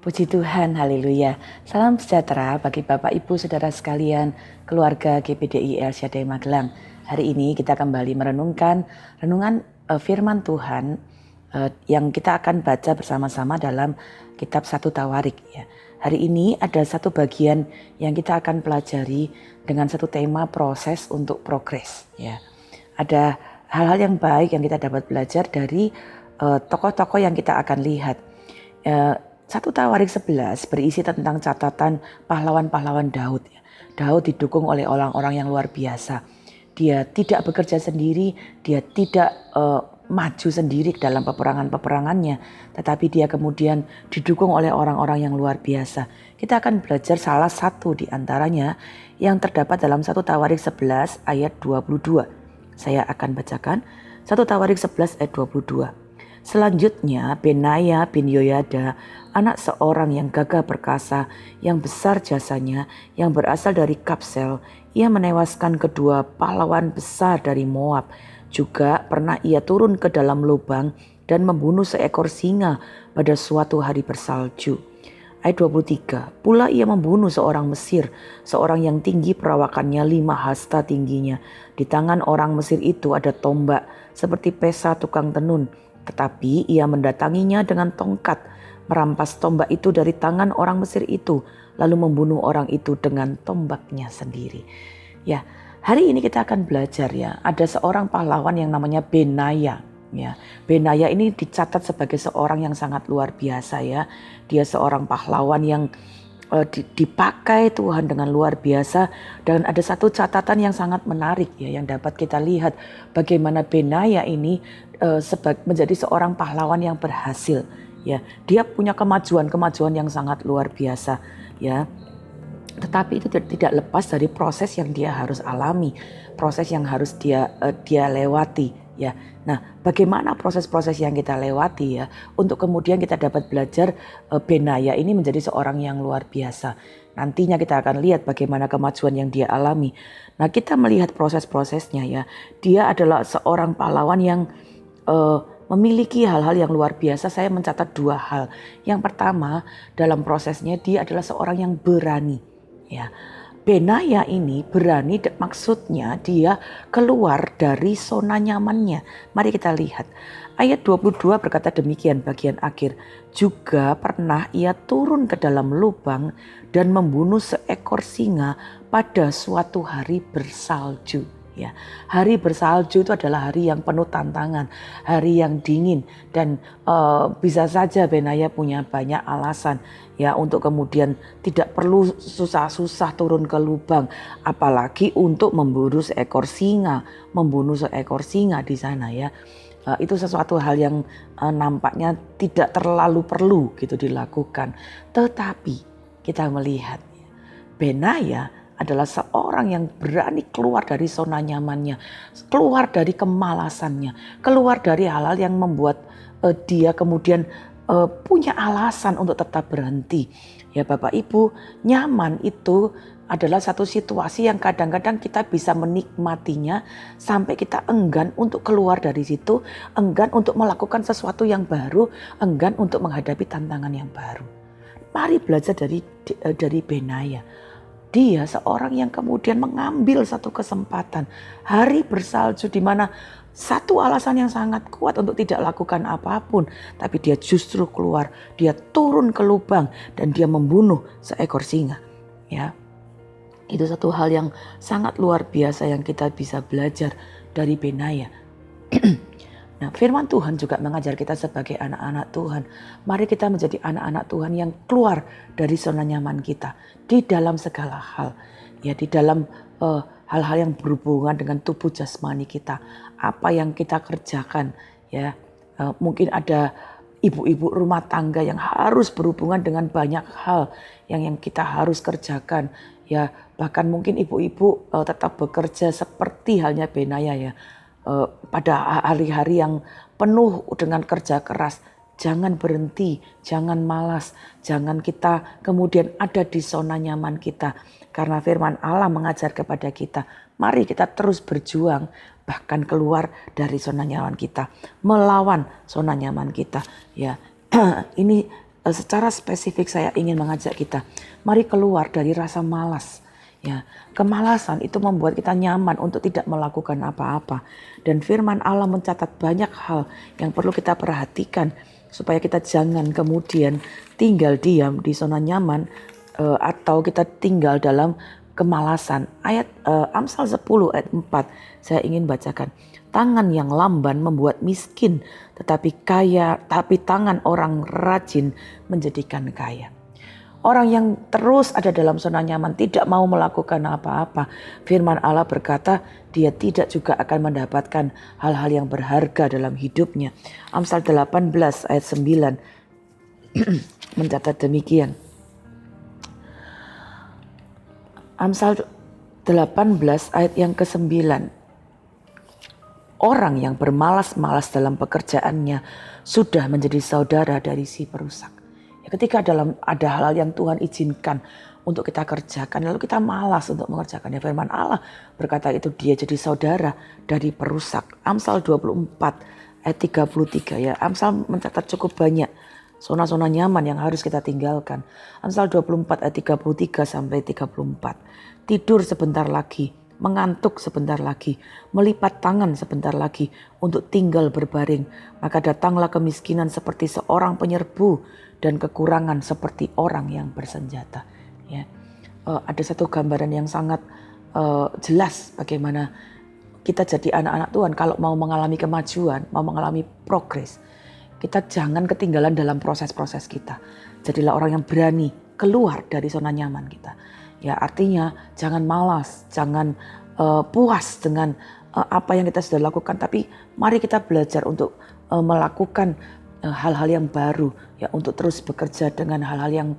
Puji Tuhan, haleluya. Salam sejahtera bagi Bapak Ibu Saudara sekalian, keluarga GPDI El Shaddai Magelang. Hari ini kita kembali merenungkan renungan firman Tuhan yang kita akan baca bersama-sama dalam kitab 1 Tawarik. Ya. Hari ini ada satu bagian yang kita akan pelajari dengan satu tema proses untuk progres. Ya. Ada hal-hal yang baik yang kita dapat belajar dari tokoh-tokoh yang kita akan lihat. 1 Tawarik 11 berisi tentang catatan pahlawan-pahlawan Daud. Daud didukung oleh orang-orang yang luar biasa. Dia tidak bekerja sendiri, dia tidak maju sendiri dalam peperangan-peperangannya, tetapi dia kemudian didukung oleh orang-orang yang luar biasa. Kita akan belajar salah satu di antaranya yang terdapat dalam 1 Tawarik 11 ayat 22. Saya akan bacakan 1 Tawarik 11 ayat 22. Selanjutnya Benaya bin Yoyada, anak seorang yang gagah perkasa, yang besar jasanya, yang berasal dari Kapsel, ia menewaskan kedua pahlawan besar dari Moab. Juga pernah ia turun ke dalam lubang dan membunuh seekor singa pada suatu hari bersalju. Ayat 23, pula ia membunuh seorang Mesir, seorang yang tinggi perawakannya 5 hasta tingginya. Di tangan orang Mesir itu ada tombak seperti pesa tukang tenun. Tetapi ia mendatanginya dengan tongkat, merampas tombak itu dari tangan orang Mesir itu, lalu membunuh orang itu dengan tombaknya sendiri. Ya, hari ini kita akan belajar ya, ada seorang pahlawan yang namanya Benaya. Ya, Benaya ini dicatat sebagai seorang yang sangat luar biasa ya. Dia seorang pahlawan yang dipakai Tuhan dengan luar biasa, dan ada satu catatan yang sangat menarik ya yang dapat kita lihat bagaimana Benaya ini menjadi seorang pahlawan yang berhasil ya. Dia punya kemajuan yang sangat luar biasa ya. Tetapi itu tidak lepas dari proses yang dia harus alami, proses yang harus dia lewati ya. Nah, bagaimana proses-proses yang kita lewati ya untuk kemudian kita dapat belajar Benaya ini menjadi seorang yang luar biasa. Nantinya kita akan lihat bagaimana kemajuan yang dia alami. Nah, kita melihat proses-prosesnya ya. Dia adalah seorang pahlawan yang memiliki hal-hal yang luar biasa. Saya mencatat 2 hal. Yang pertama, dalam prosesnya dia adalah seorang yang berani ya. Benaya ini berani, maksudnya dia keluar dari zona nyamannya. Mari kita lihat. Ayat 22 berkata demikian bagian akhir. Juga pernah ia turun ke dalam lubang dan membunuh seekor singa pada suatu hari bersalju. Ya, hari bersalju itu adalah hari yang penuh tantangan, hari yang dingin, dan bisa saja Benaya punya banyak alasan ya untuk kemudian tidak perlu susah-susah turun ke lubang, apalagi untuk membunuh seekor singa di sana ya. Itu sesuatu hal yang nampaknya tidak terlalu perlu gitu dilakukan. Tetapi kita melihat Benaya adalah seorang yang berani keluar dari zona nyamannya, keluar dari kemalasannya, keluar dari hal-hal yang membuat dia kemudian punya alasan untuk tetap berhenti. Ya Bapak Ibu, nyaman itu adalah satu situasi yang kadang-kadang kita bisa menikmatinya sampai kita enggan untuk keluar dari situ, enggan untuk melakukan sesuatu yang baru, enggan untuk menghadapi tantangan yang baru. Mari belajar dari Benaya. Dia seorang yang kemudian mengambil satu kesempatan hari bersalju di mana satu alasan yang sangat kuat untuk tidak lakukan apapun, tapi dia justru keluar, dia turun ke lubang dan dia membunuh seekor singa. Ya, itu satu hal yang sangat luar biasa yang kita bisa belajar dari Benaya. Nah, firman Tuhan juga mengajar kita sebagai anak-anak Tuhan. Mari kita menjadi anak-anak Tuhan yang keluar dari zona nyaman kita di dalam segala hal. Ya, di dalam hal-hal yang berhubungan dengan tubuh jasmani kita. Apa yang kita kerjakan ya. Mungkin ada ibu-ibu rumah tangga yang harus berhubungan dengan banyak hal yang kita harus kerjakan. Ya, bahkan mungkin ibu-ibu tetap bekerja seperti halnya Benaya ya. Pada hari-hari yang penuh dengan kerja keras, jangan berhenti, jangan malas, jangan kita kemudian ada di zona nyaman kita. Karena firman Allah mengajar kepada kita, mari kita terus berjuang, bahkan keluar dari zona nyaman kita, melawan zona nyaman kita. Ya, ini secara spesifik saya ingin mengajak kita, mari keluar dari rasa malas. Ya, kemalasan itu membuat kita nyaman untuk tidak melakukan apa-apa. Dan firman Allah mencatat banyak hal yang perlu kita perhatikan supaya kita jangan kemudian tinggal diam di zona nyaman atau kita tinggal dalam kemalasan. Ayat Amsal 10 ayat 4 saya ingin bacakan. Tangan yang lamban membuat miskin, tetapi tangan orang rajin menjadikan kaya. Orang yang terus ada dalam zona nyaman tidak mau melakukan apa-apa. Firman Allah berkata dia tidak juga akan mendapatkan hal-hal yang berharga dalam hidupnya. Amsal 18 ayat 9 mencatat demikian. Amsal 18 ayat yang ke-9. Orang yang bermalas-malas dalam pekerjaannya sudah menjadi saudara dari si perusak. Ketika ada hal-hal yang Tuhan izinkan untuk kita kerjakan, lalu kita malas untuk mengerjakannya, firman Allah berkata itu dia jadi saudara dari perusak. Amsal 24 ayat 33 ya. Amsal mencatat cukup banyak zona-zona nyaman yang harus kita tinggalkan. Amsal 24 ayat 33 sampai 34. Tidur sebentar lagi, mengantuk sebentar lagi, melipat tangan sebentar lagi untuk tinggal berbaring. Maka datanglah kemiskinan seperti seorang penyerbu dan kekurangan seperti orang yang bersenjata. Ya, ada satu gambaran yang sangat jelas bagaimana kita jadi anak-anak Tuhan kalau mau mengalami kemajuan, mau mengalami progres. Kita jangan ketinggalan dalam proses-proses kita. Jadilah orang yang berani keluar dari zona nyaman kita. Ya, artinya jangan malas, jangan puas dengan apa yang kita sudah lakukan, tapi mari kita belajar untuk melakukan hal-hal yang baru, ya, untuk terus bekerja dengan hal-hal yang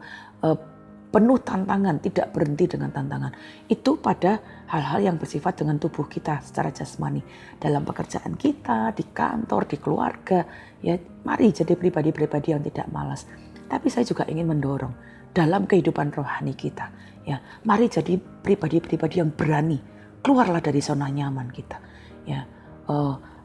penuh tantangan, tidak berhenti dengan tantangan. Itu pada hal-hal yang bersifat dengan tubuh kita secara jasmani, dalam pekerjaan kita, di kantor, di keluarga. Ya, mari jadi pribadi-pribadi yang tidak malas. Tapi saya juga ingin mendorong dalam kehidupan rohani kita. Ya, mari jadi pribadi-pribadi yang berani. Keluarlah dari zona nyaman kita. Ya,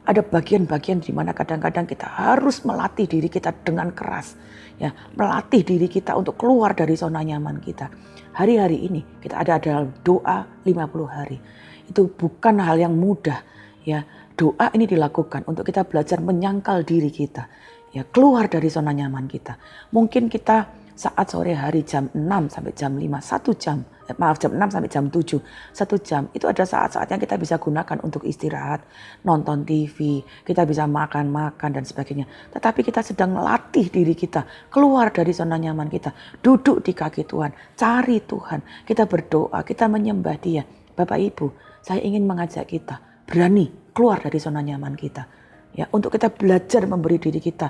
ada bagian-bagian di mana kadang-kadang kita harus melatih diri kita dengan keras. Ya, melatih diri kita untuk keluar dari zona nyaman kita. Hari-hari ini kita ada dalam doa 50 hari. Itu bukan hal yang mudah. Ya, doa ini dilakukan untuk kita belajar menyangkal diri kita. Ya, keluar dari zona nyaman kita. Mungkin kita saat sore hari jam 6 sampai jam 5, 1 jam. Jam 6 sampai jam 7, 1 jam. Itu ada saat-saat yang kita bisa gunakan untuk istirahat, nonton TV, kita bisa makan-makan dan sebagainya. Tetapi kita sedang melatih diri kita keluar dari zona nyaman kita. Duduk di kaki Tuhan, cari Tuhan. Kita berdoa, kita menyembah Dia. Bapak Ibu, saya ingin mengajak kita berani keluar dari zona nyaman kita. Ya, untuk kita belajar memberi diri kita,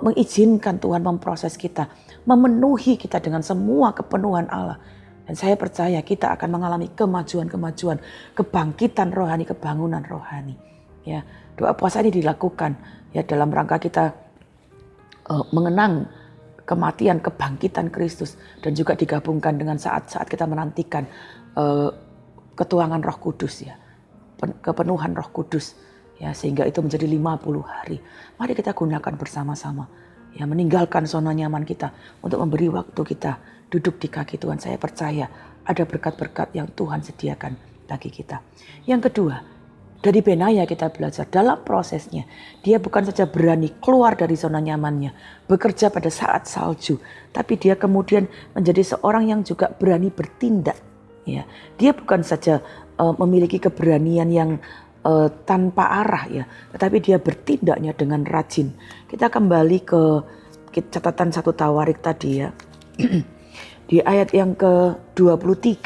mengizinkan Tuhan memproses kita, memenuhi kita dengan semua kepenuhan Allah. Dan saya percaya kita akan mengalami kemajuan-kemajuan, kebangkitan rohani, kebangunan rohani. Ya, doa puasa ini dilakukan ya dalam rangka kita mengenang kematian, kebangkitan Kristus, dan juga digabungkan dengan saat-saat kita menantikan ketuangan Roh Kudus, ya, kepenuhan Roh Kudus, ya, sehingga itu menjadi 50 hari. Mari kita gunakan bersama-sama, ya, meninggalkan zona nyaman kita untuk memberi waktu kita duduk di kaki Tuhan. Saya percaya ada berkat-berkat yang Tuhan sediakan bagi kita. Yang kedua, dari Benaya kita belajar dalam prosesnya. Dia bukan saja berani keluar dari zona nyamannya, bekerja pada saat salju, tapi dia kemudian menjadi seorang yang juga berani bertindak. Ya, dia bukan saja memiliki keberanian yang tanpa arah, ya, tetapi dia bertindaknya dengan rajin. Kita kembali ke catatan 1 Tawarik tadi, ya. Di ayat yang ke-23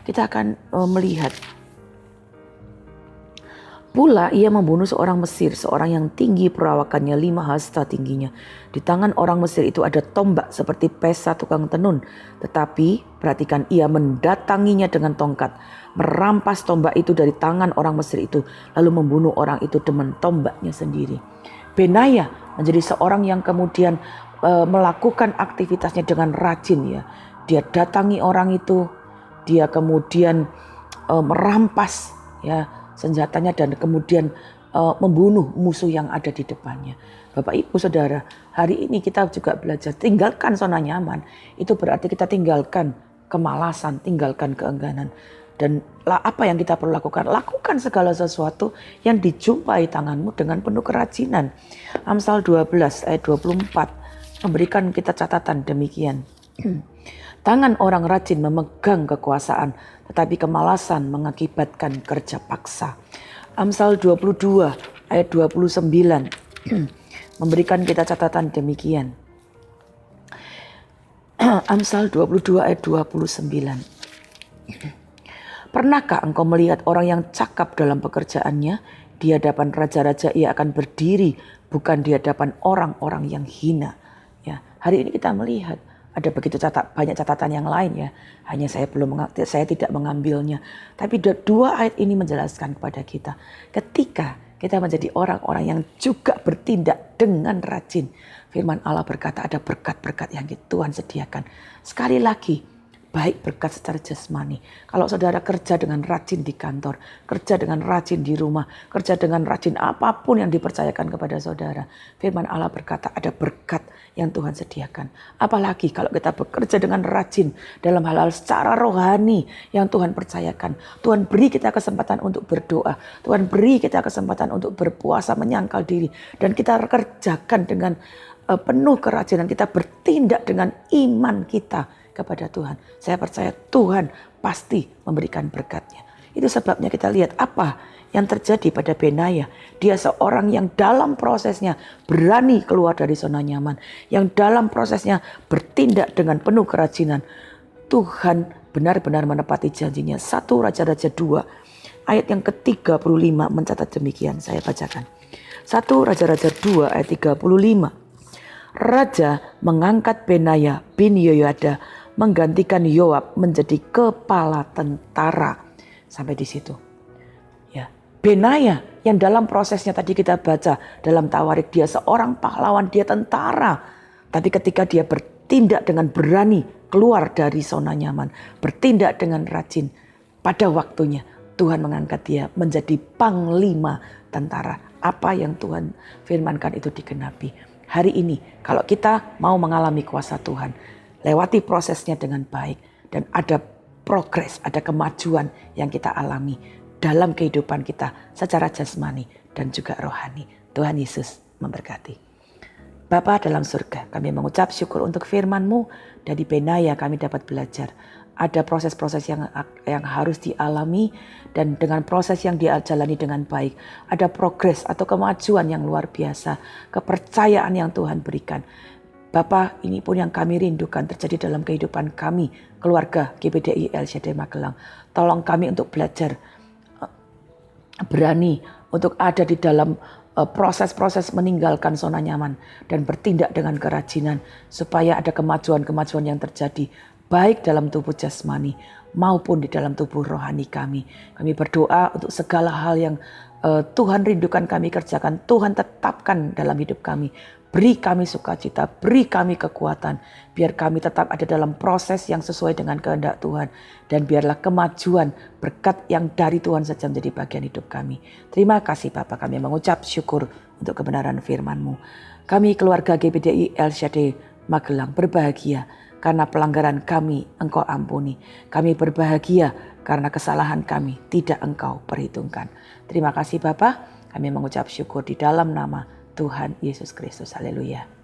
kita akan melihat. Pula ia membunuh seorang Mesir, seorang yang tinggi perawakannya 5 hasta tingginya. Di tangan orang Mesir itu ada tombak seperti pesa tukang tenun. Tetapi perhatikan, ia mendatanginya dengan tongkat, merampas tombak itu dari tangan orang Mesir itu, lalu membunuh orang itu dengan tombaknya sendiri. Benaya menjadi seorang yang kemudian melakukan aktivitasnya dengan rajin, ya. Dia datangi orang itu, dia kemudian merampas, ya, senjatanya, dan kemudian membunuh musuh yang ada di depannya. Bapak Ibu Saudara, hari ini kita juga belajar tinggalkan zona nyaman. Itu berarti kita tinggalkan kemalasan, tinggalkan keengganan. Dan apa yang kita perlu lakukan? Lakukan segala sesuatu yang dijumpai tanganmu dengan penuh kerajinan. Amsal 12 ayat 24 memberikan kita catatan demikian. Tangan orang rajin memegang kekuasaan, tetapi kemalasan mengakibatkan kerja paksa. Amsal 22 ayat 29 memberikan kita catatan demikian. Amsal 22 ayat 29. Pernahkah engkau melihat orang yang cakap dalam pekerjaannya? Di hadapan raja-raja ia akan berdiri, bukan di hadapan orang-orang yang hina. Ya, hari ini kita melihat ada begitu banyak catatan yang lain ya. Hanya saya tidak mengambilnya. Tapi dua ayat ini menjelaskan kepada kita. Ketika kita menjadi orang-orang yang juga bertindak dengan rajin. Firman Allah berkata ada berkat-berkat yang Tuhan sediakan. Sekali lagi, baik berkat secara jasmani. Kalau saudara kerja dengan rajin di kantor, kerja dengan rajin di rumah, kerja dengan rajin apapun yang dipercayakan kepada saudara. Firman Allah berkata ada berkat yang Tuhan sediakan. Apalagi kalau kita bekerja dengan rajin dalam hal-hal secara rohani yang Tuhan percayakan. Tuhan beri kita kesempatan untuk berdoa. Tuhan beri kita kesempatan untuk berpuasa, menyangkal diri. Dan kita kerjakan dengan penuh kerajinan. Kita bertindak dengan iman kita kepada Tuhan. Saya percaya Tuhan pasti memberikan berkatnya. Itu sebabnya kita lihat apa yang terjadi pada Benaya. Dia seorang yang dalam prosesnya berani keluar dari zona nyaman. Yang dalam prosesnya bertindak dengan penuh kerajinan. Tuhan benar-benar menepati janjinya. 1 Raja-Raja 2 ayat yang ke-35 mencatat demikian. Saya bacakan. 1 Raja-Raja 2 ayat 35. Raja mengangkat Benaya bin Yehoyada menggantikan Yoab menjadi kepala tentara. Sampai di situ. Ya, Benaya yang dalam prosesnya tadi kita baca dalam Tawarik, dia seorang pahlawan, dia tentara. Tapi ketika dia bertindak dengan berani keluar dari zona nyaman, bertindak dengan rajin, pada waktunya Tuhan mengangkat dia menjadi panglima tentara. Apa yang Tuhan firmankan itu digenapi. Hari ini kalau kita mau mengalami kuasa Tuhan, lewati prosesnya dengan baik dan ada progres, ada kemajuan yang kita alami dalam kehidupan kita secara jasmani dan juga rohani. Tuhan Yesus memberkati. Bapa dalam surga, kami mengucap syukur untuk firman-Mu. Dari Benaya kami dapat belajar. Ada proses-proses yang harus dialami dan dengan proses yang dia jalani dengan baik. Ada progres atau kemajuan yang luar biasa. Kepercayaan yang Tuhan berikan. Bapa, ini pun yang kami rindukan terjadi dalam kehidupan kami, keluarga GPDI El Shaddai Magelang. Tolong kami untuk belajar berani untuk ada di dalam proses-proses meninggalkan zona nyaman dan bertindak dengan kerajinan supaya ada kemajuan-kemajuan yang terjadi baik dalam tubuh jasmani maupun di dalam tubuh rohani kami. Kami berdoa untuk segala hal yang Tuhan rindukan kami kerjakan, Tuhan tetapkan dalam hidup kami. Beri kami sukacita, beri kami kekuatan, biar kami tetap ada dalam proses yang sesuai dengan kehendak Tuhan. Dan biarlah kemajuan berkat yang dari Tuhan saja menjadi bagian hidup kami. Terima kasih Bapa, kami mengucap syukur untuk kebenaran firman-Mu. Kami keluarga GPDI El Shaddai Magelang berbahagia karena pelanggaran kami Engkau ampuni. Kami berbahagia karena kesalahan kami tidak Engkau perhitungkan. Terima kasih Bapa, kami mengucap syukur di dalam nama Tuhan Yesus Kristus. Haleluya.